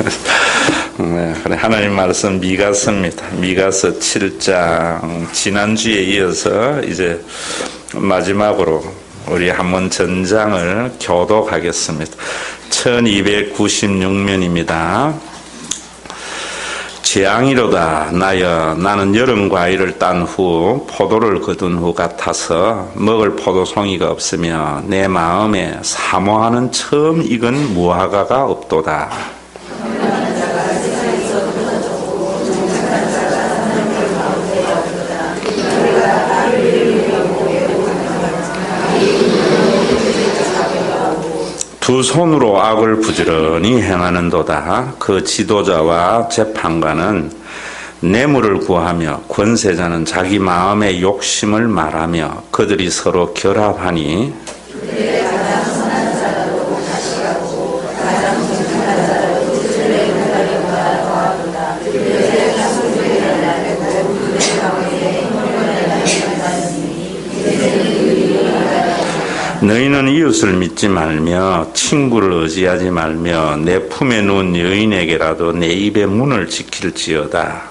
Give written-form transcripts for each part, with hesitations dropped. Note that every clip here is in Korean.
네, 그래, 하나님 말씀 미가서입니다. 미가서 7장. 지난주에 이어서 이제 마지막으로 우리 한번 전장을 교독하겠습니다. 1296면입니다. 재앙이로다 나여 나는 여름 과일을 딴 후 포도를 거둔 후 같아서 먹을 포도송이가 없으며 내 마음에 사모하는 처음 익은 무화과가 없도다. 두 손으로 악을 부지런히 행하는도다. 그 지도자와 재판관은 뇌물을 구하며 권세자는 자기 마음의 욕심을 말하며 그들이 서로 결합하니 너희는 이웃을 믿지 말며 친구를 의지하지 말며 내 품에 누운 여인에게라도 내 입의 문을 지킬지어다.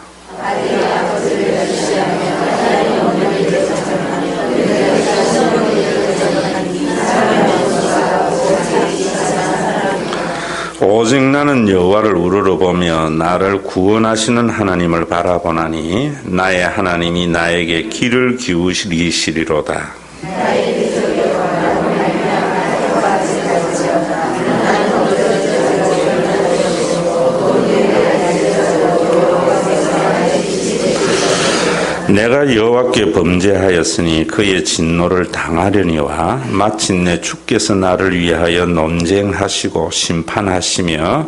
오직 나는 여호와를 우러러보며 나를 구원하시는 하나님을 바라보나니 나의 하나님이 나에게 귀를 기울이시리로다. 내가 여호와께 범죄하였으니 그의 진노를 당하려니와 마침내 주께서 나를 위하여 논쟁하시고 심판하시며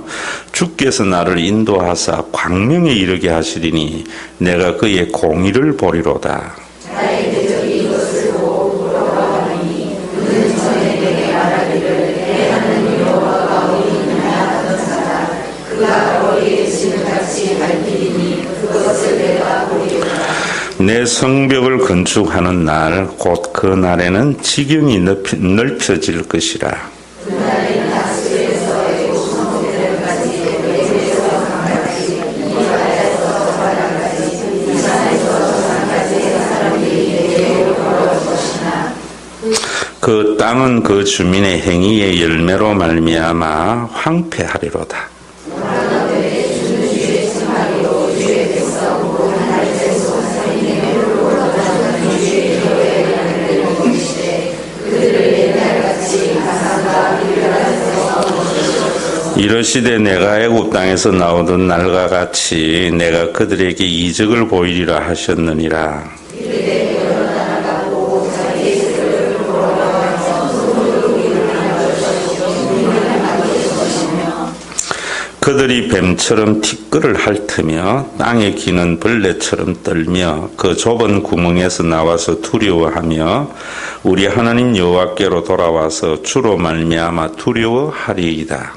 주께서 나를 인도하사 광명에 이르게 하시리니 내가 그의 공의를 보리로다. 내 성벽을 건축하는 날 곧 그 날에는 지경이 넓혀질 것이라. 그 땅은 그 주민의 행위의 열매로 말미암아 황폐하리로다. 이러시되 내가 애굽 땅에서 나오던 날과 같이 내가 그들에게 이적을 보이리라 하셨느니라. 그들이 뱀처럼 티끌을 핥으며 땅에 기는 벌레처럼 떨며 그 좁은 구멍에서 나와서 두려워하며 우리 하나님 여호와께로 돌아와서 주로 말미암아 두려워하리이다.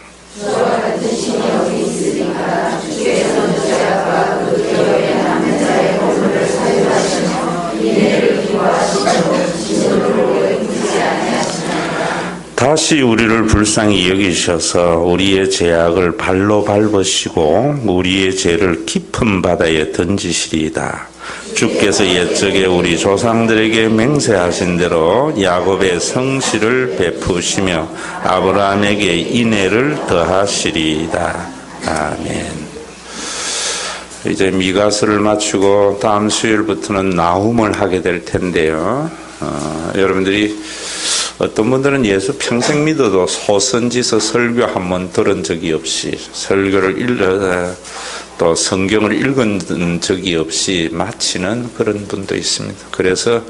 다시 우리를 불쌍히 여기셔서 우리의 죄악을 발로 밟으시고 우리의 죄를 깊은 바다에 던지시리이다. 주께서 옛적에 우리 조상들에게 맹세하신 대로 야곱의 성실을 베푸시며 아브라함에게 인애를 더하시리이다. 아멘. 이제 미가서를 마치고 다음 수요일부터는 나훔을 하게 될 텐데요. 여러분들이 어떤 분들은 예수 평생 믿어도 소선지서 설교 한 번 들은 적이 없이 또 성경을 읽은 적이 없이 마치는 그런 분도 있습니다. 그래서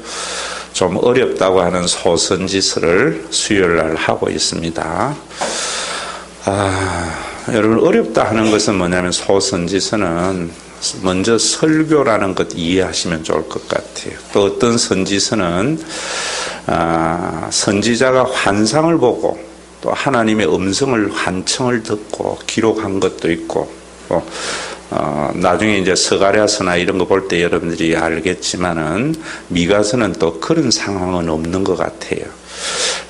좀 어렵다고 하는 소선지서를 수요일날 하고 있습니다. 여러분 어렵다 하는 것은 뭐냐면 소선지서는 먼저 설교라는 것 이해하시면 좋을 것 같아요. 또 어떤 선지서는 선지자가 환상을 보고 또 하나님의 음성을 환청을 듣고 기록한 것도 있고 또 나중에 이제 스가랴서나 이런 거 볼 때 여러분들이 알겠지만은 미가서는 또 그런 상황은 없는 것 같아요.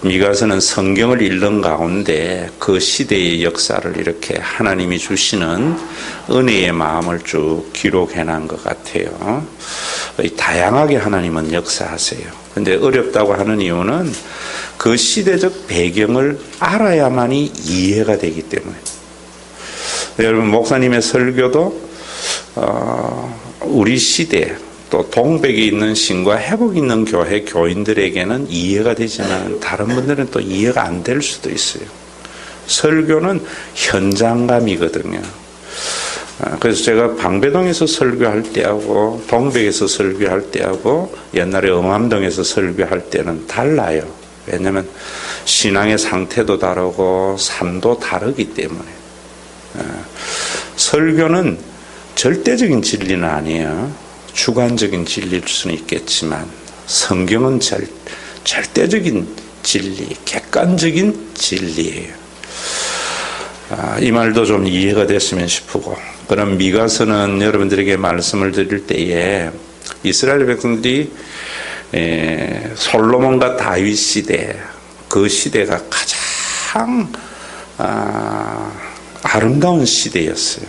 미가서는 성경을 읽는 가운데 그 시대의 역사를 이렇게 하나님이 주시는 은혜의 마음을 쭉 기록해놓은 것 같아요. 다양하게 하나님은 역사하세요. 근데 어렵다고 하는 이유는 그 시대적 배경을 알아야만이 이해가 되기 때문에. 여러분, 목사님의 설교도 우리 시대 또 동백에 있는 신과 회복 있는 교회 교인들에게는 이해가 되지만 다른 분들은 또 이해가 안 될 수도 있어요. 설교는 현장감이거든요. 그래서 제가 방배동에서 설교할 때하고 동백에서 설교할 때하고 옛날에 응암동에서 설교할 때는 달라요. 왜냐하면 신앙의 상태도 다르고 삶도 다르기 때문에. 설교는 절대적인 진리는 아니에요. 주관적인 진리일 수는 있겠지만 성경은 절대적인 진리, 객관적인 진리예요. 이 말도 좀 이해가 됐으면 싶고, 그럼 미가서는 여러분들에게 말씀을 드릴 때에 이스라엘 백성들이 솔로몬과 다윗 시대, 그 시대가 가장 아름다운 시대였어요.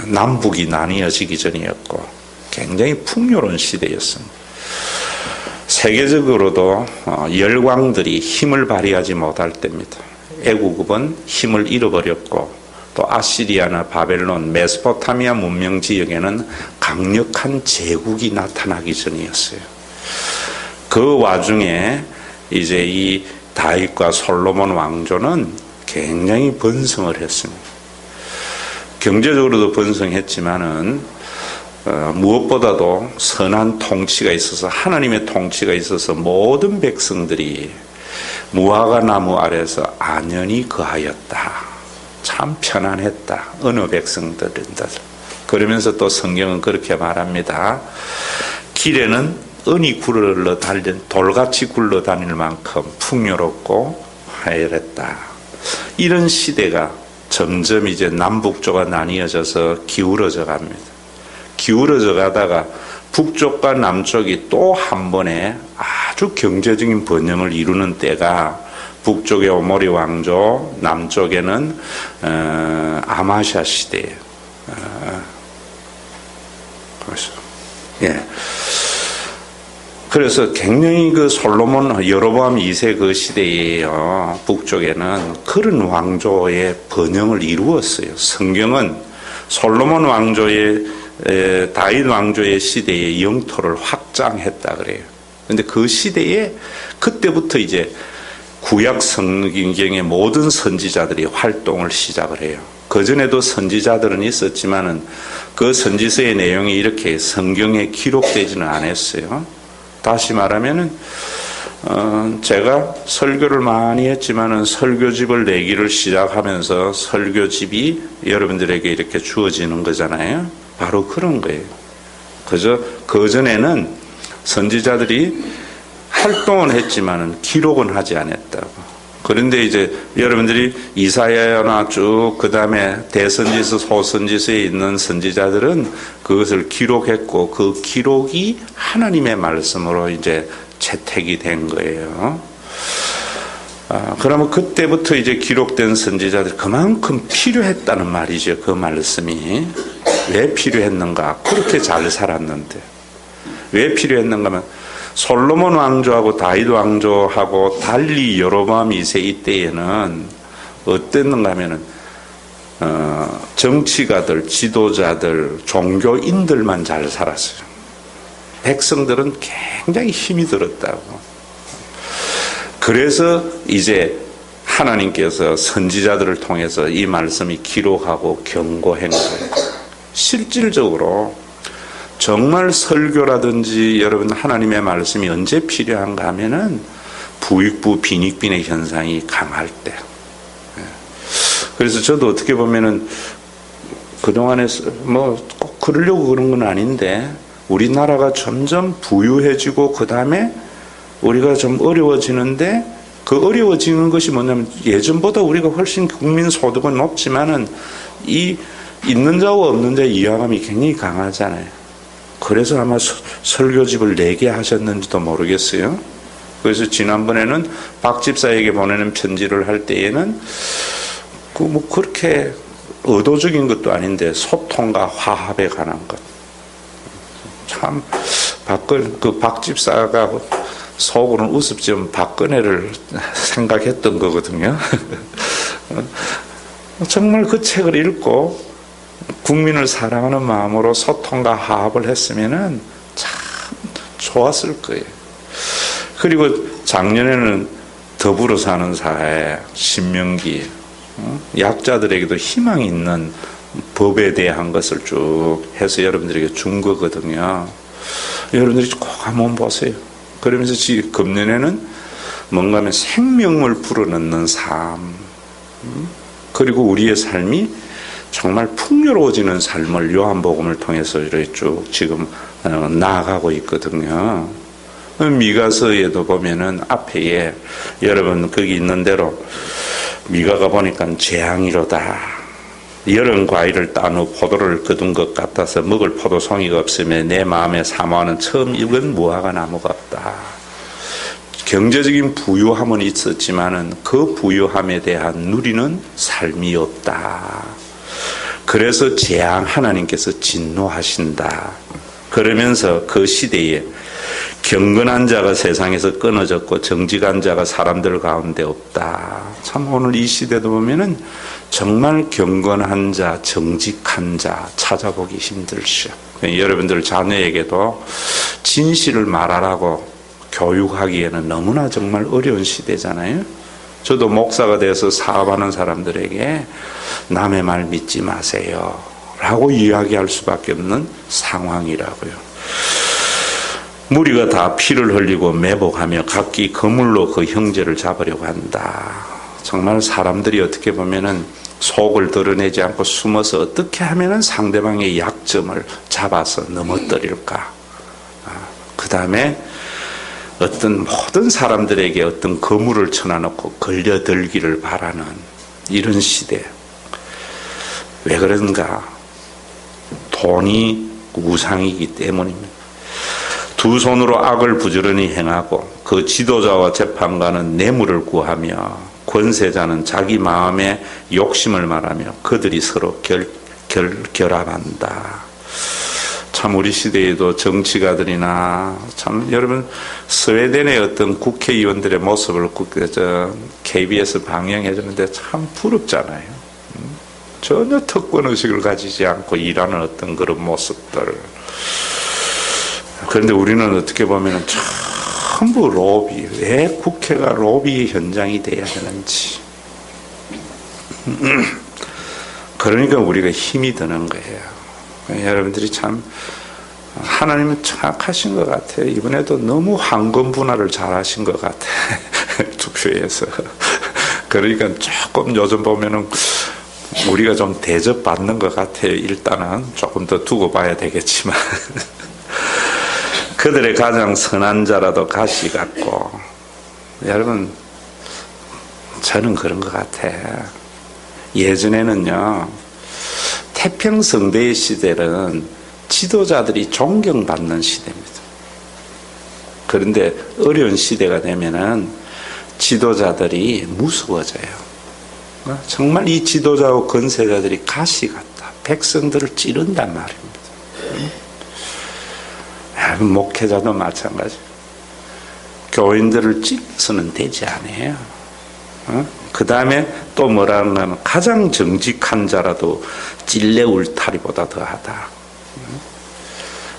남북이 나뉘어지기 전이었고 굉장히 풍요로운 시대였습니다. 세계적으로도 열강들이 힘을 발휘하지 못할 때입니다. 애국은 힘을 잃어버렸고 또 아시리아나 바벨론, 메소포타미아 문명 지역에는 강력한 제국이 나타나기 전이었어요. 그 와중에 이제 이 다윗과 솔로몬 왕조는 굉장히 번성을 했습니다. 경제적으로도 번성했지만은 무엇보다도 선한 통치가 있어서, 하나님의 통치가 있어서 모든 백성들이 무화과 나무 아래서 안연히 거하였다. 참 편안했다. 어느 백성들은. 그러면서 또 성경은 그렇게 말합니다. 길에는 은이 굴러 달린 돌같이 굴러 다닐 만큼 풍요롭고 화해했다. 이런 시대가 점점 이제 남북조가 나뉘어져서 기울어져 갑니다. 기울어져 가다가 북쪽과 남쪽이 또 한 번에 아주 경제적인 번영을 이루는 때가 북쪽의 오모리 왕조, 남쪽에는 아마샤 시대예요. 그래서 굉장히 그 솔로몬 여로보암 2세 그 시대에요. 북쪽에는 그런 왕조의 번영을 이루었어요. 성경은 솔로몬 왕조의 다윗 왕조의 시대의 영토를 확장했다 그래요. 그런데 그 시대에 그때부터 이제 구약 성경의 모든 선지자들이 활동을 시작을 해요. 그 전에도 선지자들은 있었지만은 그 선지서의 내용이 이렇게 성경에 기록되지는 않았어요. 다시 말하면은 제가 설교를 많이 했지만은 설교집을 내기를 시작하면서 설교집이 여러분들에게 이렇게 주어지는 거잖아요. 바로 그런 거예요. 그저 그전에는 선지자들이 활동은 했지만은 기록은 하지 않았다고. 그런데 이제 여러분들이 이사야나 쭉 그 다음에 대선지서, 소선지서에 있는 선지자들은 그것을 기록했고 그 기록이 하나님의 말씀으로 이제 채택이 된 거예요. 그러면 그때부터 이제 기록된 선지자들 그만큼 필요했다는 말이죠. 그 말씀이 왜 필요했는가? 그렇게 잘 살았는데 왜 필요했는가 하면 솔로몬 왕조하고 다윗 왕조하고 달리 여로보암 2세 이때에는 어땠는가 하면은 정치가들, 지도자들, 종교인들만 잘 살았어요. 백성들은 굉장히 힘이 들었다고. 그래서 이제 하나님께서 선지자들을 통해서 이 말씀이 기록하고 경고한 거예요. 실질적으로 정말 설교라든지 여러분 하나님의 말씀이 언제 필요한가 하면은 부익부 빈익빈의 현상이 강할 때. 그래서 저도 어떻게 보면은 그동안에 뭐 꼭 그러려고 그런 건 아닌데 우리나라가 점점 부유해지고 그 다음에 우리가 좀 어려워지는데 그 어려워지는 것이 뭐냐면 예전보다 우리가 훨씬 국민 소득은 높지만은 이 있는 자와 없는 자의 이해감이 굉장히 강하잖아요. 그래서 아마 설교집을 4개 하셨는지도 모르겠어요. 그래서 지난번에는 박 집사에게 보내는 편지를 할 때에는 그 뭐 그렇게 의도적인 것도 아닌데 소통과 화합에 관한 것. 참 박 집사가 속으로는 우습지만 박근혜를 생각했던 거거든요. 정말 그 책을 읽고 국민을 사랑하는 마음으로 소통과 화합을 했으면은 참 좋았을 거예요. 그리고 작년에는 더불어 사는 사회, 신명기, 약자들에게도 희망이 있는 법에 대한 것을 쭉 해서 여러분들에게 준 거거든요. 여러분들이 꼭 한번 보세요. 그러면서 금년에는 뭔가 하면 생명을 불어넣는 삶, 그리고 우리의 삶이 정말 풍요로워지는 삶을 요한복음을 통해서 이렇게 쭉 지금 나아가고 있거든요. 미가서에도 보면은 앞에 여러분 거기 있는 대로 미가가 보니까 재앙이로다. 여름 과일을 딴 후 포도를 거둔 것 같아서 먹을 포도송이가 없으며 내 마음에 사모하는 처음 익은 무화과 나무가 없다. 경제적인 부유함은 있었지만은 그 부유함에 대한 누리는 삶이 없다. 그래서 재앙 하나님께서 진노하신다. 그러면서 그 시대에 경건한 자가 세상에서 끊어졌고 정직한 자가 사람들 가운데 없다. 참 오늘 이 시대도 보면은 정말 경건한 자, 정직한 자 찾아보기 힘들죠. 여러분들 자녀에게도 진실을 말하라고 교육하기에는 너무나 정말 어려운 시대잖아요. 저도 목사가 돼서 사업하는 사람들에게 남의 말 믿지 마세요 라고 이야기할 수밖에 없는 상황이라고요. 무리가 다 피를 흘리고 매복하며 각기 거물로 그 형제를 잡으려고 한다. 정말 사람들이 어떻게 보면은 속을 드러내지 않고 숨어서 어떻게 하면은 상대방의 약점을 잡아서 넘어뜨릴까. 그 다음에 어떤 모든 사람들에게 어떤 거물을 쳐놔놓고 걸려들기를 바라는 이런 시대. 왜 그런가? 돈이 우상이기 때문입니다. 두 손으로 악을 부지런히 행하고 그 지도자와 재판관은 뇌물을 구하며 권세자는 자기 마음의 욕심을 말하며 그들이 서로 결합한다. 참 우리 시대에도 정치가들이나 참 여러분 스웨덴의 어떤 국회의원들의 모습을 KBS 방영해 주는데 참 부럽잖아요. 전혀 특권의식을 가지지 않고 일하는 어떤 그런 모습들. 그런데 우리는 어떻게 보면 전부 로비. 왜 국회가 로비 현장이 돼야 되는지. 그러니까 우리가 힘이 드는 거예요. 여러분들이 참 하나님은 정확하신 것 같아요. 이번에도 너무 황금 분할을 잘하신 것 같아. 투표에서. 그러니까 조금 요즘 보면은 우리가 좀 대접받는 것 같아요. 일단은 조금 더 두고 봐야 되겠지만. 그들의 가장 선한 자라도 가시 같고. 여러분 저는 그런 것 같아. 예전에는요 태평성대의 시대는 지도자들이 존경받는 시대입니다. 그런데 어려운 시대가 되면은 지도자들이 무서워져요. 정말 이 지도자와 권세자들이 가시 같다. 백성들을 찌른단 말입니다. 목회자도 마찬가지. 교인들을 찔러서는 되지 않아요. 그 다음에 또 뭐라는 하면 가장 정직한 자라도 찔레 울타리보다 더하다.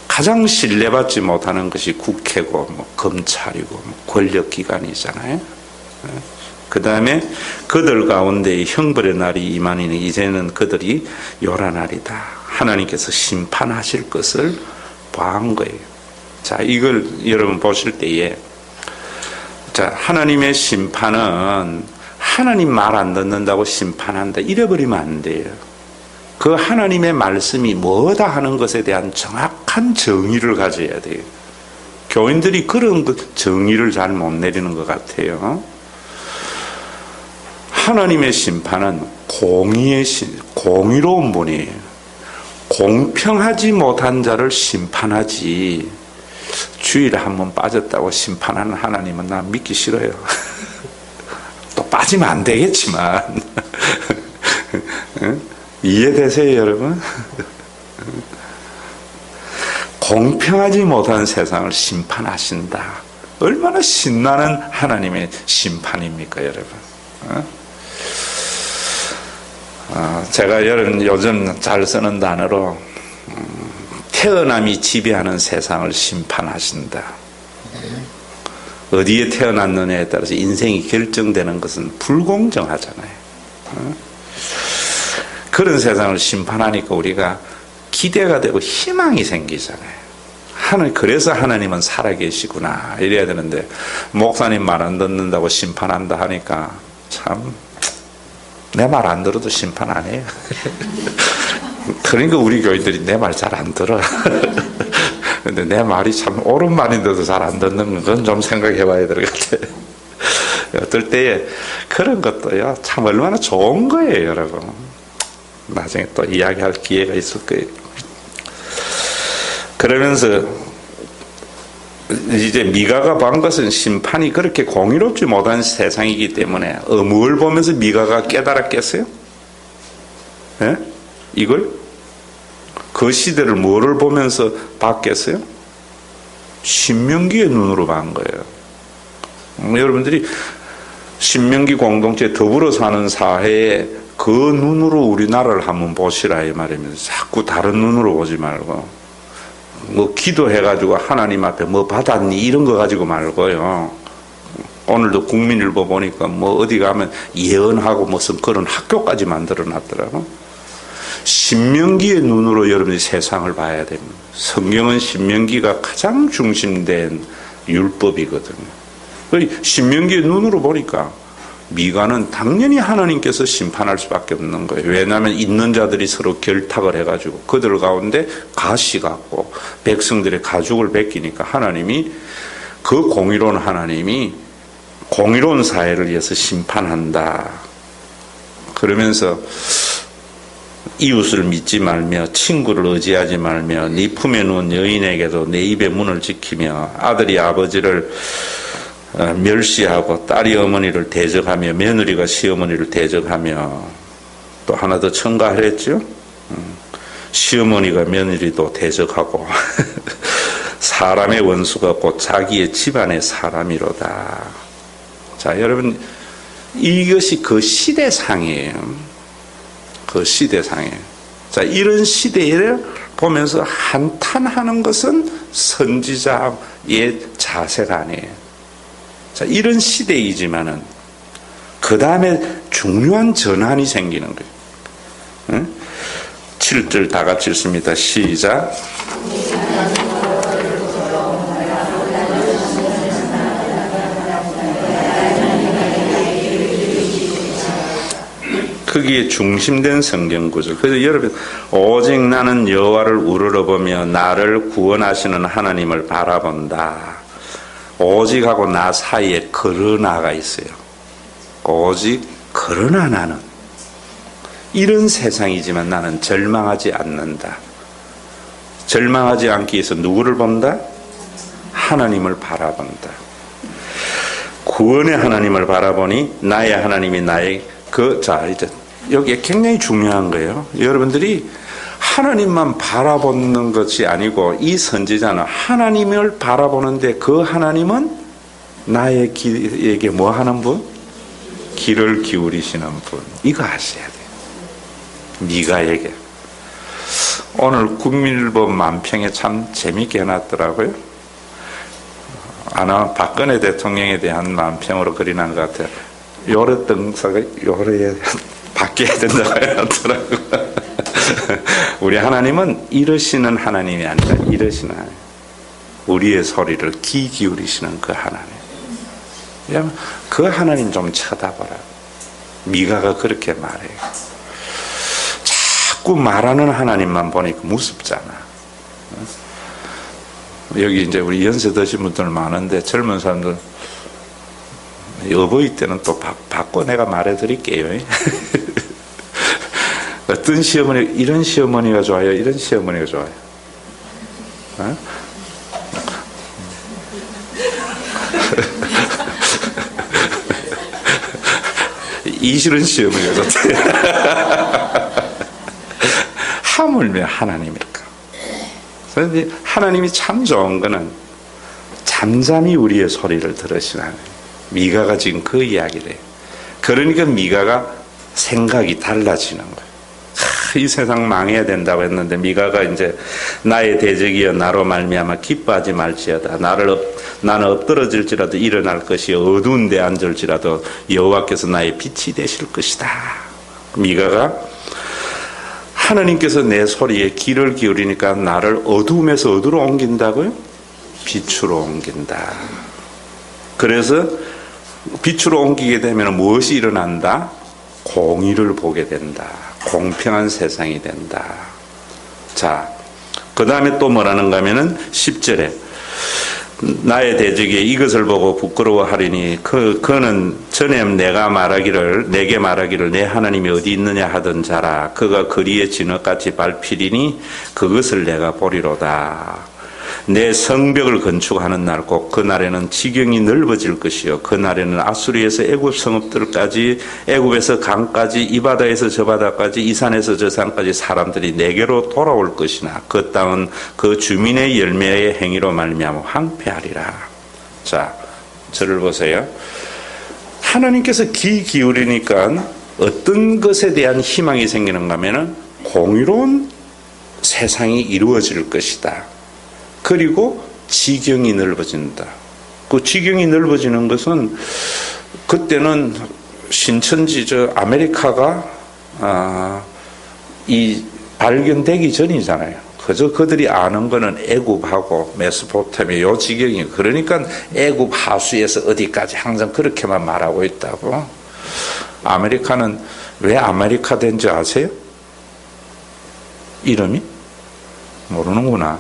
가장 신뢰받지 못하는 것이 국회고 뭐 검찰이고 뭐 권력기관이잖아요. 그 다음에 그들 가운데 형벌의 날이 임하니 이제는 그들이 요란하리다. 하나님께서 심판하실 것을 보한 거예요. 자, 이걸 여러분 보실 때에 자, 하나님의 심판은 하나님 말 안 듣는다고 심판한다 이래버리면 안 돼요. 그 하나님의 말씀이 뭐다 하는 것에 대한 정확한 정의를 가져야 돼요. 교인들이 그런 정의를 잘 못 내리는 것 같아요. 하나님의 심판은 공의로운 분이에요. 공평하지 못한 자를 심판하지 주일에 한 번 빠졌다고 심판하는 하나님은 난 믿기 싫어요. 또 빠지면 안 되겠지만 이해되세요 여러분? 공평하지 못한 세상을 심판하신다. 얼마나 신나는 하나님의 심판입니까 여러분? 제가 요즘 잘 쓰는 단어로 태어남이 지배하는 세상을 심판하신다. 어디에 태어났느냐에 따라서 인생이 결정되는 것은 불공정하잖아요. 그런 세상을 심판하니까 우리가 기대가 되고 희망이 생기잖아요. 그래서 하나님은 살아계시구나 이래야 되는데, 목사님 말 안 듣는다고 심판한다 하니까 참 내 말 안 들어도 심판 안 해요. 그러니까 우리 교인들이 내 말 잘 안 들어. 근데 내 말이 참 옳은 말인데도 잘 안 듣는 건 좀 생각해 봐야 될 것 같아요. 어떨 때에 그런 것도요 참 얼마나 좋은 거예요 여러분. 나중에 또 이야기할 기회가 있을 거예요. 그러면서 이제 미가가 본 것은 심판이 그렇게 공의롭지 못한 세상이기 때문에 뭘 보면서 미가가 깨달았겠어요? 예? 이걸? 그 시대를 뭐를 보면서 봤겠어요? 신명기의 눈으로 본 거예요. 여러분들이 신명기 공동체 더불어 사는 사회에 그 눈으로 우리나라를 한번 보시라 이 말이면서 자꾸 다른 눈으로 보지 말고, 뭐 기도해가지고 하나님 앞에 뭐 받았니 이런 거 가지고 말고요. 오늘도 국민일보 보니까 뭐 어디 가면 예언하고 무슨 그런 학교까지 만들어 놨더라고. 신명기의 눈으로 여러분이 세상을 봐야 됩니다. 성경은 신명기가 가장 중심된 율법이거든요. 신명기의 눈으로 보니까 미가는 당연히 하나님께서 심판할 수밖에 없는 거예요. 왜냐하면 있는 자들이 서로 결탁을 해가지고 그들 가운데 가시 같고 백성들의 가죽을 베끼니까 하나님이, 그 공의로운 하나님이 공의로운 사회를 위해서 심판한다. 그러면서 이웃을 믿지 말며 친구를 의지하지 말며 네 품에 누운 여인에게도 내 입의 문을 지키며 아들이 아버지를 멸시하고 딸이 어머니를 대적하며 며느리가 시어머니를 대적하며, 또 하나 더 첨가하랬죠. 시어머니가 며느리도 대적하고 사람의 원수가 곧 자기의 집안의 사람이로다. 자 여러분, 이것이 그 시대상이에요. 그 시대상이에요. 자 이런 시대를 보면서 한탄하는 것은 선지자의 자세가 아니에요. 자, 이런 시대이지만은 그 다음에 중요한 전환이 생기는 거예요. 응? 7절 다 같이 읽습니다. 시작. 거기에 중심된 성경 구절. 그래서 여러분, 오직 나는 여호와를 우러러보며 나를 구원하시는 하나님을 바라본다. 오직하고 나 사이에 그러나가 있어요. 오직 그러나 나는, 이런 세상이지만 나는 절망하지 않는다. 절망하지 않기 위해서 누구를 본다? 하나님을 바라본다. 구원의 하나님을 바라보니 나의 하나님이 나의 자 이제 여기에 굉장히 중요한 거예요. 여러분들이 하나님만 바라보는 것이 아니고, 이 선지자는 하나님을 바라보는데 그 하나님은 나의 길에게 뭐 하는 분? 길을 기울이시는 분. 이거 아셔야 돼요. 미가에게. 오늘 국민일보 만평에 참 재밌게 해놨더라고요. 아마 박근혜 대통령에 대한 만평으로 그리는 것 같아요. 요래 등사가 요래 바뀌어야 된다고 해놨더라고요. 우리 하나님은 이러시는 하나님이 아니라 이러시는 하나님. 우리의 소리를 귀 기울이시는 그 하나님. 왜냐하면 그 하나님 좀 쳐다보라. 미가가 그렇게 말해요. 자꾸 말하는 하나님만 보니까 무섭잖아. 여기 이제 우리 연세 드신 분들 많은데, 젊은 사람들 어버이 때는 또 바꿔 내가 말해드릴게요. 어떤 시어머니, 이런 시어머니가 좋아요? 이런 시어머니가 좋아요? 어? 이 싫은 시험을 여줬대. 하물며 하나님일까? 그런데 하나님이 참 좋은 거는 잠잠히 우리의 소리를 들으시는 미가가 지금 그 이야기를 해요. 그러니까 미가가 생각이 달라지는 거예요. 이 세상 망해야 된다고 했는데 미가가 이제 나의 대적이여 나로 말미암아 기뻐하지 말지어다. 나는 엎드러질지라도 일어날 것이요 어두운 데 앉을지라도 여호와께서 나의 빛이 되실 것이다. 미가가 하나님께서 내 소리에 귀를 기울이니까 나를 어두움에서 어디로 옮긴다고요? 빛으로 옮긴다. 그래서 빛으로 옮기게 되면 무엇이 일어난다? 공의를 보게 된다. 공평한 세상이 된다. 자, 그 다음에 또 뭐라는가 하면은 10절에 나의 대적이 이것을 보고 부끄러워하리니 그는 전에 내게 말하기를 내 하나님이 어디 있느냐 하던 자라. 그가 거리에 진흙같이 밟히리니 그것을 내가 보리로다. 내 성벽을 건축하는 날 곧 그날에는 지경이 넓어질 것이요 그날에는 아수리에서 애굽 성읍들까지 애굽에서 강까지 이 바다에서 저 바다까지 이 산에서 저 산까지 사람들이 내게로 돌아올 것이나 그 땅은 그 주민의 열매의 행위로 말미암아 황폐하리라. 자, 저를 보세요. 하나님께서 귀 기울이니까 어떤 것에 대한 희망이 생기는가 하면은 공의로운 세상이 이루어질 것이다. 그리고 지경이 넓어진다. 그 지경이 넓어지는 것은 그때는 신천지 아메리카가 이 발견되기 전이잖아요. 그저 그들이 아는 거는 애굽하고 메소포타미아 요 지경이 그러니까 애굽 하수에서 어디까지 항상 그렇게만 말하고 있다고. 아메리카는 왜 아메리카 된지 아세요? 이름이? 모르는구나.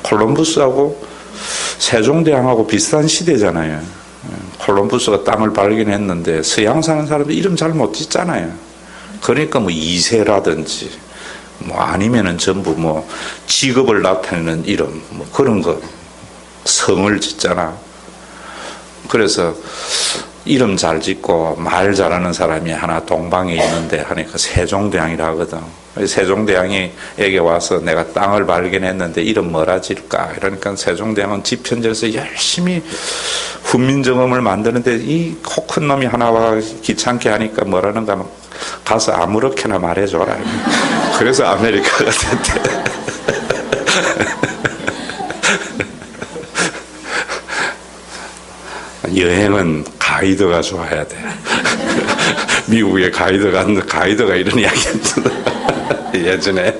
콜럼부스하고 세종대왕하고 비슷한 시대잖아요. 콜럼부스가 땅을 발견했는데 서양 사는 사람들 이름 잘 못 짓잖아요. 그러니까 뭐 이세라든지 뭐 아니면은 전부 뭐 직업을 나타내는 이름 뭐 그런 거 성을 짓잖아. 그래서 이름 잘 짓고 말 잘하는 사람이 하나 동방에 있는데 하니까 세종대왕이라 하거든. 세종대왕에게 와서 내가 땅을 발견했는데 이름 뭐라 질까? 이러니까 세종대왕은 집 편지에서 열심히 훈민정음을 만드는데 이 코 큰 놈이 하나 와 귀찮게 하니까 뭐라는가 하면 가서 아무렇게나 말해줘라. 그래서 아메리카가 됐대. 여행은 가이드가 좋아야 돼. 미국에 가이드가 이런 이야기 했잖아. 예전에.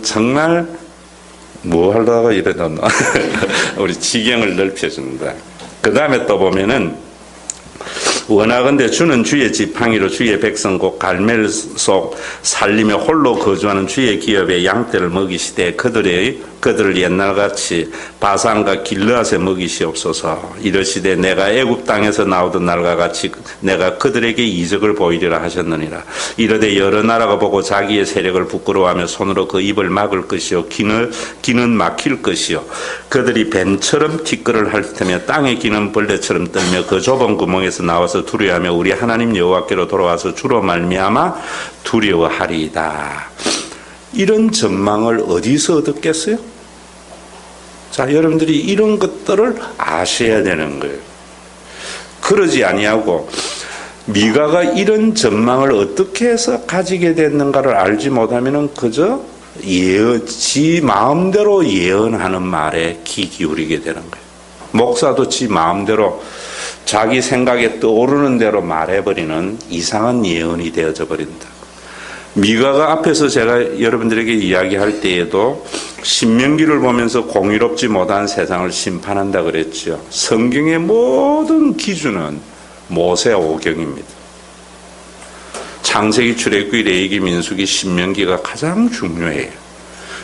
정말 뭐 하려다가 이러던 우리 지경을 넓혀준다. 그 다음에 또 보면은 원하건대 주는 주의 지팡이로 주의 백성 곧 갈멜 속 살림에 홀로 거주하는 주의 기업에 양떼를 먹이시되 그들을 옛날같이 바산과 길르앗에 먹이시옵소서. 이러시되 내가 애굽 땅에서 나오던 날과 같이 내가 그들에게 이적을 보이리라 하셨느니라. 이르되 여러 나라가 보고 자기의 세력을 부끄러워하며 손으로 그 입을 막을 것이요 귀는 막힐 것이요 그들이 뱀처럼 티끌을 핥으며 땅에 기는 벌레처럼 떨며 그 좁은 구멍에서 나와서 두려워하며 우리 하나님 여호와께로 돌아와서 주로 말미암아 두려워하리이다. 이런 전망을 어디서 얻었겠어요? 자, 여러분들이 이런 것들을 아셔야 되는 거예요. 그러지 아니하고 미가가 이런 전망을 어떻게 해서 가지게 됐는가를 알지 못하면은 그저 지 마음대로 예언하는 말에 귀 기울이게 되는 거예요. 목사도 지 마음대로 자기 생각에 떠오르는 대로 말해버리는 이상한 예언이 되어져 버린다. 미가가 앞에서 제가 여러분들에게 이야기할 때에도 신명기를 보면서 공의롭지 못한 세상을 심판한다 그랬죠. 성경의 모든 기준은 모세 오경입니다. 창세기, 출애굽기, 레위기, 민수기, 신명기가 가장 중요해요.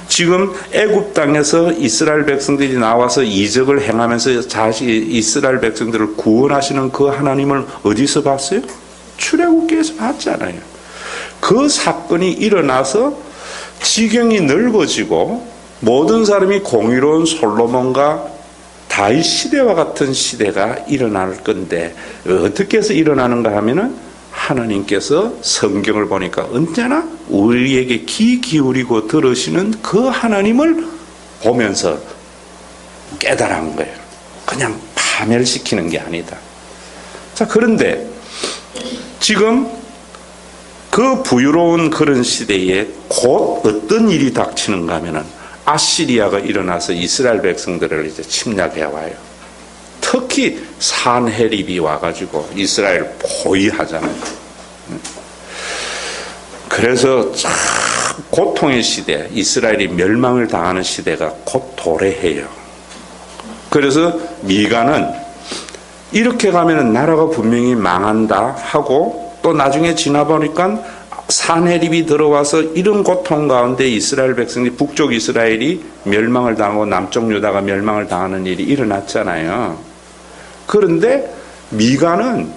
지금 애굽 땅에서 이스라엘 백성들이 나와서 이적을 행하면서 다시 이스라엘 백성들을 구원하시는 그 하나님을 어디서 봤어요? 출애굽기에서 봤잖아요. 그 사건이 일어나서 지경이 넓어지고 모든 사람이 공의로운 솔로몬과 다윗 시대와 같은 시대가 일어날 건데 어떻게 해서 일어나는가 하면은 하나님께서 성경을 보니까 언제나 우리에게 귀 기울이고 들으시는 그 하나님을 보면서 깨달은 거예요. 그냥 파멸시키는 게 아니다. 자, 그런데 지금 그 부유로운 그런 시대에 곧 어떤 일이 닥치는가 하면은 아시리아가 일어나서 이스라엘 백성들을 이제 침략해 와요. 특히 산헤립이 와가지고 이스라엘 포위하잖아요. 그래서 참 고통의 시대, 이스라엘이 멸망을 당하는 시대가 곧 도래해요. 그래서 미가는 이렇게 가면은 나라가 분명히 망한다 하고 또 나중에 지나보니까 산헤립이 들어와서 이런 고통 가운데 이스라엘 백성이 북쪽 이스라엘이 멸망을 당하고 남쪽 유다가 멸망을 당하는 일이 일어났잖아요. 그런데 미가는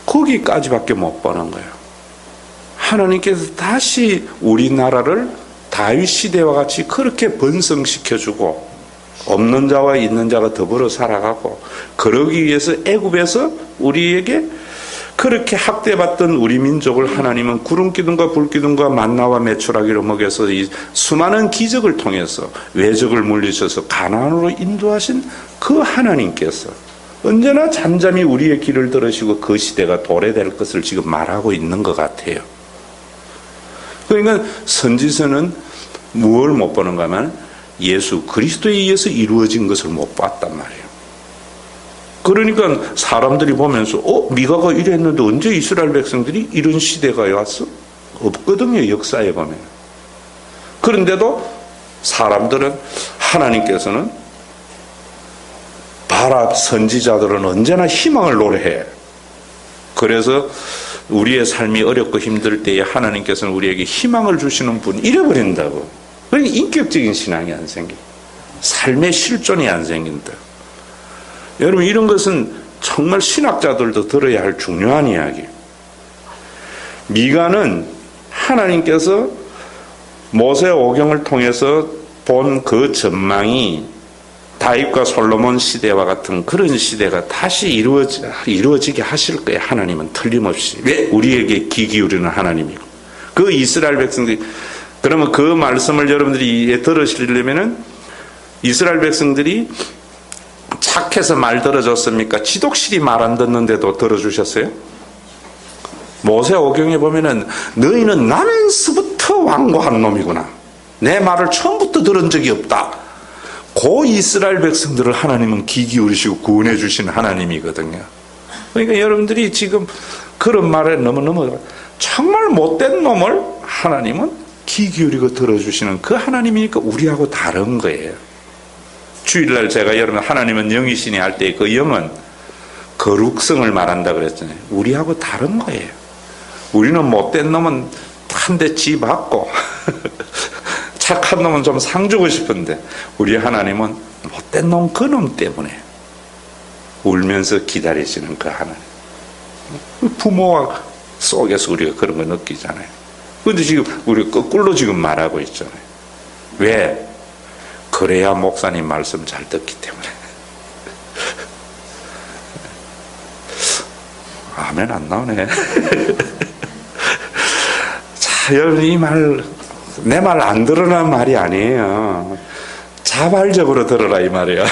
거기까지밖에 못 보는 거예요. 하나님께서 다시 우리나라를 다윗 시대와 같이 그렇게 번성시켜주고 없는 자와 있는 자가 더불어 살아가고 그러기 위해서 애굽에서 우리에게 그렇게 학대받던 우리 민족을 하나님은 구름기둥과 불기둥과 만나와 메추라기로 먹여서 이 수많은 기적을 통해서 외적을 물리셔서 가나안으로 인도하신 그 하나님께서 언제나 잠잠히 우리의 길을 들으시고 그 시대가 도래될 것을 지금 말하고 있는 것 같아요. 그러니까 선지서는 무엇을 못 보는가 하면 예수 그리스도에 의해서 이루어진 것을 못 봤단 말이에요. 그러니까 사람들이 보면서 미가가 이랬는데 언제 이스라엘 백성들이 이런 시대가 왔어? 없거든요, 역사에 보면. 그런데도 사람들은 하나님께서는 바라 선지자들은 언제나 희망을 노래해. 그래서 우리의 삶이 어렵고 힘들 때에 하나님께서는 우리에게 희망을 주시는 분 잃어버린다고. 그러니까 인격적인 신앙이 안 생겨. 삶의 실존이 안 생긴다. 여러분 이런 것은 정말 신학자들도 들어야 할 중요한 이야기예요. 미가는 하나님께서 모세 오경을 통해서 본 그 전망이 다윗과 솔로몬 시대와 같은 그런 시대가 다시 이루어지게 하실 거예요. 하나님은 틀림없이. 왜? 우리에게 귀 기울이는 하나님이고. 그 이스라엘 백성들이 그러면 그 말씀을 여러분들이 들으시려면은 이스라엘 백성들이 착해서 말 들어줬습니까? 지독실이 말 안 듣는데도 들어주셨어요? 모세 오경에 보면은 너희는 나면서부터 완고한 놈이구나. 내 말을 처음부터 들은 적이 없다. 그 이스라엘 백성들을 하나님은 귀 기울이시고 구원해 주신 하나님이거든요. 그러니까 여러분들이 지금 그런 말에 너무너무 정말 못된 놈을 하나님은 귀 기울이고 들어주시는 그 하나님이니까 우리하고 다른 거예요. 주일날 제가 여러분 하나님은 영이시니 할 때 그 영은 거룩성을 말한다 그랬잖아요. 우리하고 다른 거예요. 우리는 못된 놈은 한 대 쥐 받고 착한 놈은 좀 상 주고 싶은데 우리 하나님은 못된 놈 그 놈 때문에 울면서 기다리시는 그 하나님. 부모와 속에서 우리가 그런 거 느끼잖아요. 그런데 지금 우리 거꾸로 지금 말하고 있잖아요. 왜? 그래야 목사님 말씀 잘 듣기 때문에. 아멘 안 나오네. 자, 여러분 이 말 내 말 안 들으라는 말이 아니에요. 자발적으로 들으라 이 말이에요.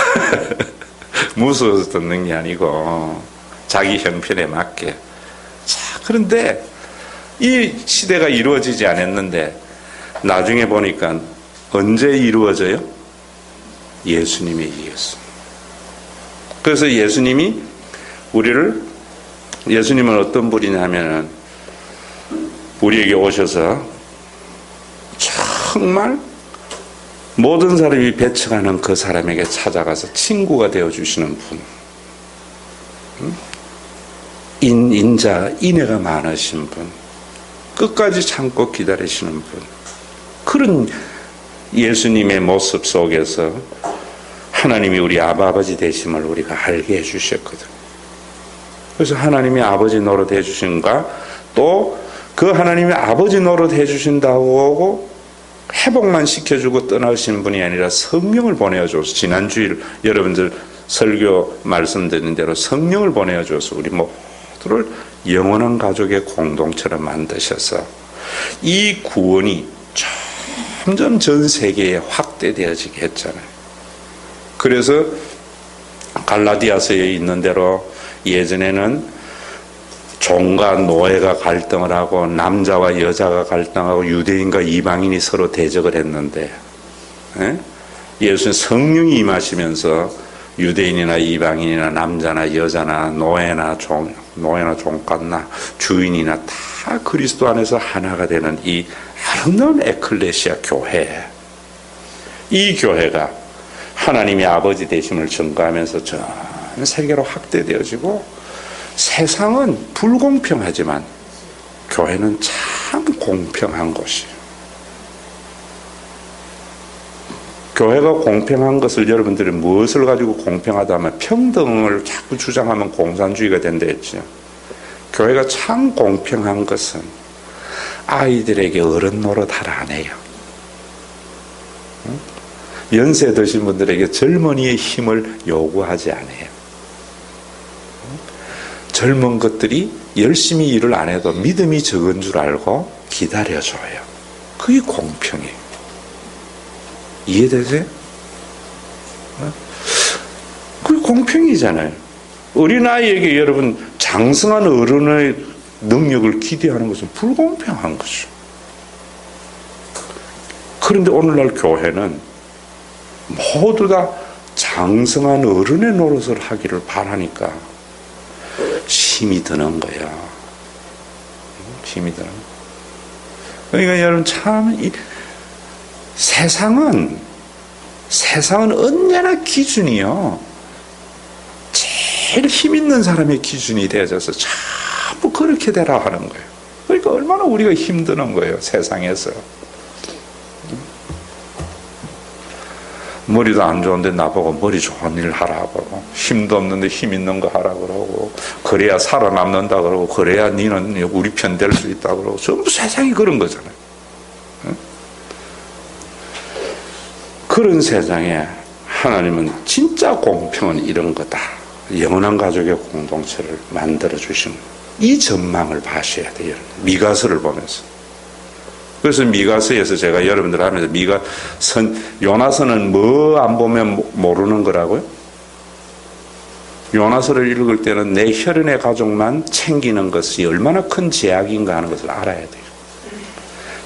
무서워서 듣는 게 아니고 자기 형편에 맞게. 자, 그런데 이 시대가 이루어지지 않았는데 나중에 보니까 언제 이루어져요? 예수님에 의해서. 그래서 예수님은 어떤 분이냐면은 우리에게 오셔서 정말 모든 사람이 배척하는 그 사람에게 찾아가서 친구가 되어주시는 분. 인애가 많으신 분. 끝까지 참고 기다리시는 분. 그런 예수님의 모습 속에서 하나님이 우리 아버지 되심을 우리가 알게 해주셨거든. 그래서 하나님이 아버지 노릇 해주신가 또 그 하나님이 아버지 노릇 해주신다고 하고 회복만 시켜주고 떠나신 분이 아니라 성령을 보내줘서 지난 주일 여러분들 설교 말씀드린 대로 성령을 보내줘서 우리 모두를 영원한 가족의 공동체로 만드셔서 이 구원이 점점 전 세계에 확대되어지게 했잖아요. 그래서 갈라디아서에 있는 대로 예전에는 종과 노예가 갈등을 하고 남자와 여자가 갈등하고 유대인과 이방인이 서로 대적을 했는데 예수는 성령이 임하시면서 유대인이나 이방인이나 남자나 여자나 노예나 종갓나 주인이나 다 그리스도 안에서 하나가 되는 이 아름다운 에클레시아 교회, 이 교회가 하나님의 아버지 되심을 증거하면서 전 세계로 확대되어지고 세상은 불공평하지만 교회는 참 공평한 곳이에요. 교회가 공평한 것을 여러분들이 무엇을 가지고 공평하다 하면 평등을 자꾸 주장하면 공산주의가 된다 했죠. 교회가 참 공평한 것은 아이들에게 어른 노릇하라 안 해요. 연세 드신 분들에게 젊은이의 힘을 요구하지 않아요. 젊은 것들이 열심히 일을 안 해도 믿음이 적은 줄 알고 기다려줘요. 그게 공평이에요. 이해되세요? 그게 공평이잖아요. 어린아이에게 여러분 장성한 어른의 능력을 기대하는 것은 불공평한 거죠. 그런데 오늘날 교회는 모두 다 장성한 어른의 노릇을 하기를 바라니까 힘이 드는 거야. 힘이 드는 거야. 그러니까 여러분 참 세상은 언제나 기준이요. 제일 힘 있는 사람의 기준이 되어져서 자꾸 그렇게 되라 하는 거예요. 그러니까 얼마나 우리가 힘드는 거예요. 세상에서. 머리도 안 좋은데 나보고 머리 좋은 일 하라고, 힘도 없는데 힘 있는 거 하라고 그러고, 그래야 살아남는다 그러고, 그래야 니는 우리 편 될 수 있다 그러고, 전부 세상이 그런 거잖아요. 그런 세상에 하나님은 진짜 공평은 이런 거다. 영원한 가족의 공동체를 만들어 주신 이 전망을 봐셔야 돼요. 미가서를 보면서. 그래서 미가서에서 제가 여러분들 하면서 요나서는 뭐 안 보면 모르는 거라고요? 요나서를 읽을 때는 내 혈연의 가족만 챙기는 것이 얼마나 큰 제약인가 하는 것을 알아야 돼요.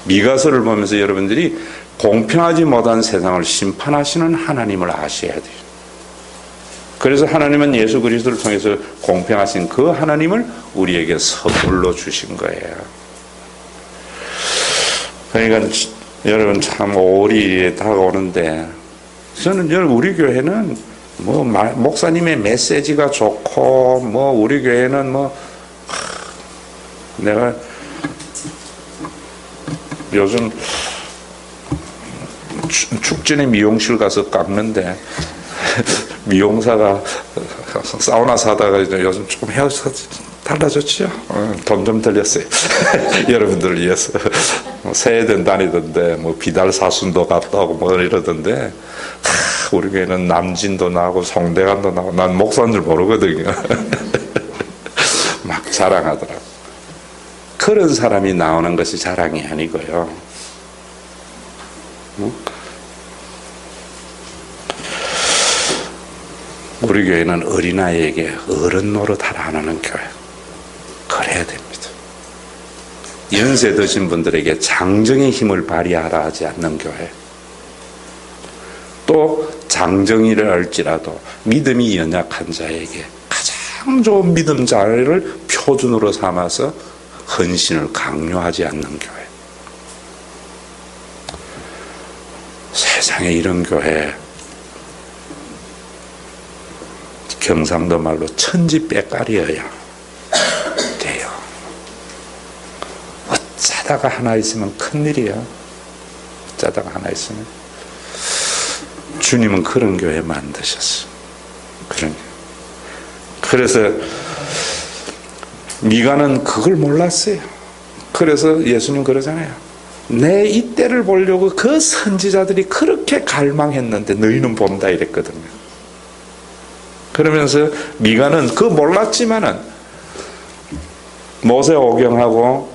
미가서를 보면서 여러분들이 공평하지 못한 세상을 심판하시는 하나님을 아셔야 돼요. 그래서 하나님은 예수 그리스도를 통해서 공평하신 그 하나님을 우리에게 선물로 주신 거예요. 그러니까 여러분 참 5월이 다가오는데 저는 우리 교회는 뭐 목사님의 메시지가 좋고 뭐 우리 교회는 뭐 내가 요즘 축전에 미용실 가서 깎는데 미용사가 사우나 사다가 요즘 조금 헤어서 달라졌죠? 돈 좀 들렸어요. 여러분들을 위해서. 세해든 다니던데, 뭐 비달 사순도 갔다 오고 뭐 이러던데, 우리 교회는 남진도 나고 송대관도 나고, 난 목사인 줄 모르거든요. 막 자랑하더라고. 그런 사람이 나오는 것이 자랑이 아니고요. 우리 교회는 어린아이에게 어른 노릇하라 하는 교회. 그래야 됩니다. 연세 드신 분들에게 장정의 힘을 발휘하라 하지 않는 교회. 또 장정이를 할지라도 믿음이 연약한 자에게 가장 좋은 믿음 자를 표준으로 삼아서 헌신을 강요하지 않는 교회. 세상에 이런 교회 경상도 말로 천지빼깔이어야 돼요. 어쩌다가 하나 있으면 큰일이야. 어쩌다가 하나 있으면. 주님은 그런 교회 만드셨어. 그래서 미가는 그걸 몰랐어요. 그래서 예수님 그러잖아요. 내 이때를 보려고 그 선지자들이 그렇게 갈망했는데 너희는 본다 이랬거든요. 그러면서 미가는 그 몰랐지만은 모세 오경하고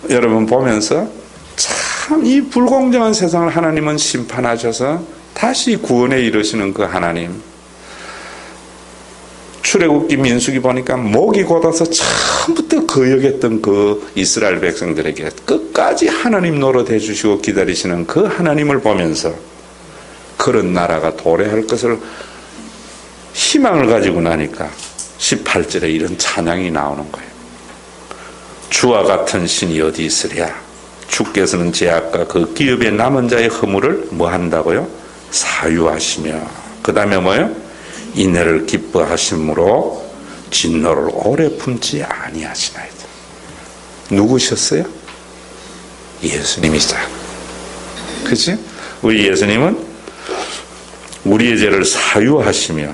여러분 보면서 참 이 불공정한 세상을 하나님은 심판하셔서 다시 구원에 이르시는 그 하나님. 출애굽기 민수기 보니까 목이 곧아서 처음부터 거역했던 그 이스라엘 백성들에게 끝까지 하나님 노릇해 주시고 기다리시는 그 하나님을 보면서 그런 나라가 도래할 것을 희망을 가지고 나니까 18절에 이런 찬양이 나오는 거예요. 주와 같은 신이 어디 있으랴. 주께서는 죄악과 그 기업의 남은 자의 허물을 뭐 한다고요? 사유하시며, 그 다음에 뭐요? 인애를 기뻐하심으로 진노를 오래 품지 아니하시나이다. 누구셨어요? 예수님이시다. 그치? 우리 예수님은 우리의 죄를 사유하시며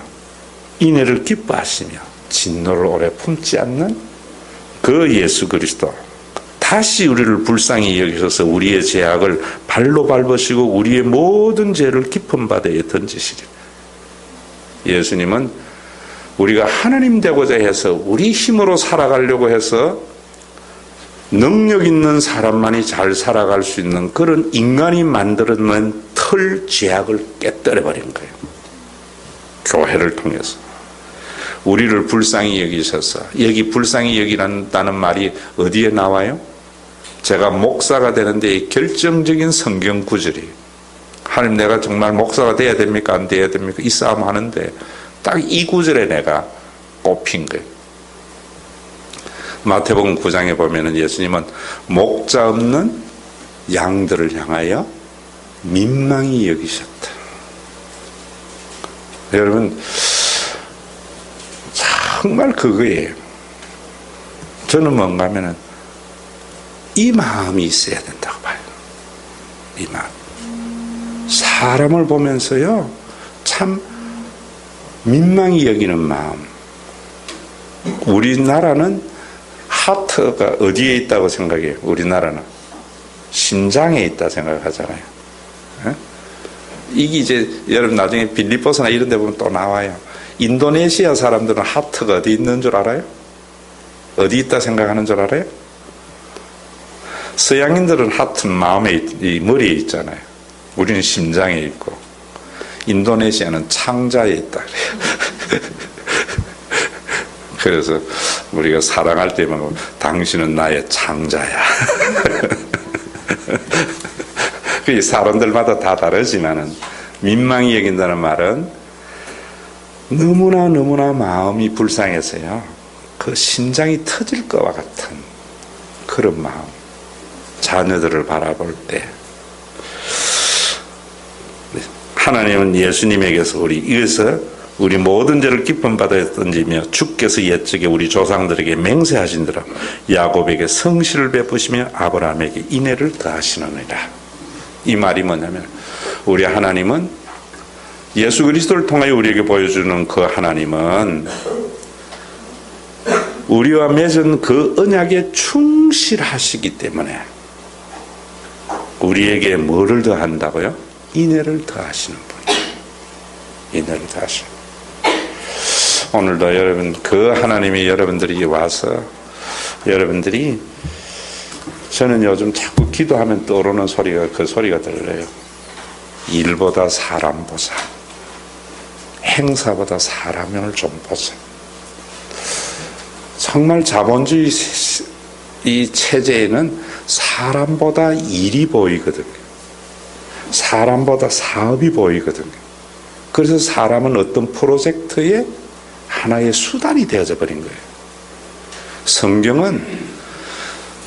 인애를 기뻐하시며 진노를 오래 품지 않는 그 예수 그리스도, 다시 우리를 불쌍히 여기셔서 우리의 죄악을 발로 밟으시고 우리의 모든 죄를 깊은 바다에 던지시리. 예수님은 우리가 하나님 되고자 해서 우리 힘으로 살아가려고 해서 능력 있는 사람만이 잘 살아갈 수 있는 그런 인간이 만들어낸 틀 죄악을 깨뜨려버린 거예요. 교회를 통해서 우리를 불쌍히 여기셔서, 여기 불쌍히 여기란다는 말이 어디에 나와요? 제가 목사가 되는데 결정적인 성경 구절이, 하나님 내가 정말 목사가 돼야 됩니까? 안 돼야 됩니까? 이 싸움 하는데 딱 이 구절에 내가 꼽힌 거예요. 마태복음 9장에 보면은 예수님은 목자 없는 양들을 향하여 민망히 여기셨다. 여러분 정말 그거예요. 저는 뭔가 하면은 이 마음이 있어야 된다고 봐요. 이 마음. 사람을 보면서요, 참 민망히 여기는 마음. 우리나라는 하트가 어디에 있다고 생각해요? 우리나라는 심장에 있다 생각하잖아요. 이게 이제 여러분 나중에 빌립보서나 이런 데 보면 또 나와요. 인도네시아 사람들은 하트가 어디 있는 줄 알아요? 어디 있다 생각하는 줄 알아요? 서양인들은 하트는 마음에, 이 머리에 있잖아요. 우리는 심장에 있고, 인도네시아는 창자에 있다 그래요. 그래서 우리가 사랑할 때만 당신은 나의 창자야. 사람들마다 다 다르지만은 민망히 여긴다는 말은 너무나 마음이 불쌍해서요, 그 심장이 터질 것과 같은 그런 마음. 자녀들을 바라볼 때 하나님은 예수님에게서 이어서 우리 모든 죄를 깊은 바다에 던지며 주께서 옛적에 우리 조상들에게 맹세하신 대로 야곱에게 성실을 베푸시며 아브라함에게 인애를 더하시느니라. 이 말이 뭐냐면 우리 하나님은 예수 그리스도를 통하여 우리에게 보여주는 그 하나님은 우리와 맺은 그 언약에 충실하시기 때문에 우리에게 뭐를 더한다고요? 인애를 더하시는 분이에요. 인애를 더하시는 분. 오늘도 여러분 그 하나님이 여러분들이 와서 여러분들이, 저는 요즘 자꾸 기도하면 떠오르는 소리가 그 소리가 들려요. 일보다 사람 보자. 행사보다 사람을 좀 보자. 정말 자본주의 이 체제에는 사람보다 일이 보이거든요. 사람보다 사업이 보이거든요. 그래서 사람은 어떤 프로젝트의 하나의 수단이 되어져 버린 거예요. 성경은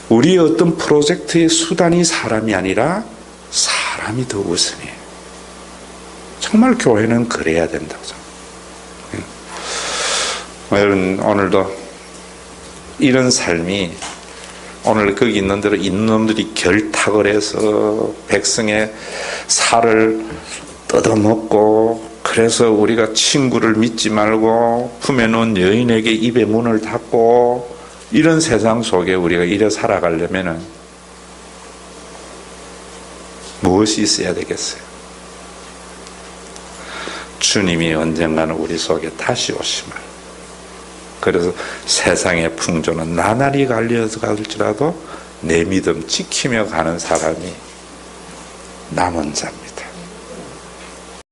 우리의 어떤 프로젝트의 수단이 사람이 아니라 사람이 더 우선이에요. 정말 교회는 그래야 된다고 생각해요. 여러분 오늘도 이런 삶이, 오늘 거기 있는 대로 있는 놈들이 결탁을 해서 백성의 살을 뜯어먹고, 그래서 우리가 친구를 믿지 말고 품에 놓은 여인에게 입에 문을 닫고, 이런 세상 속에 우리가 이래 살아가려면 무엇이 있어야 되겠어요? 주님이 언젠가는 우리 속에 다시 오심을. 그래서 세상의 풍조는 나날이 갈지라도 내 믿음 지키며 가는 사람이 남은 자입니다.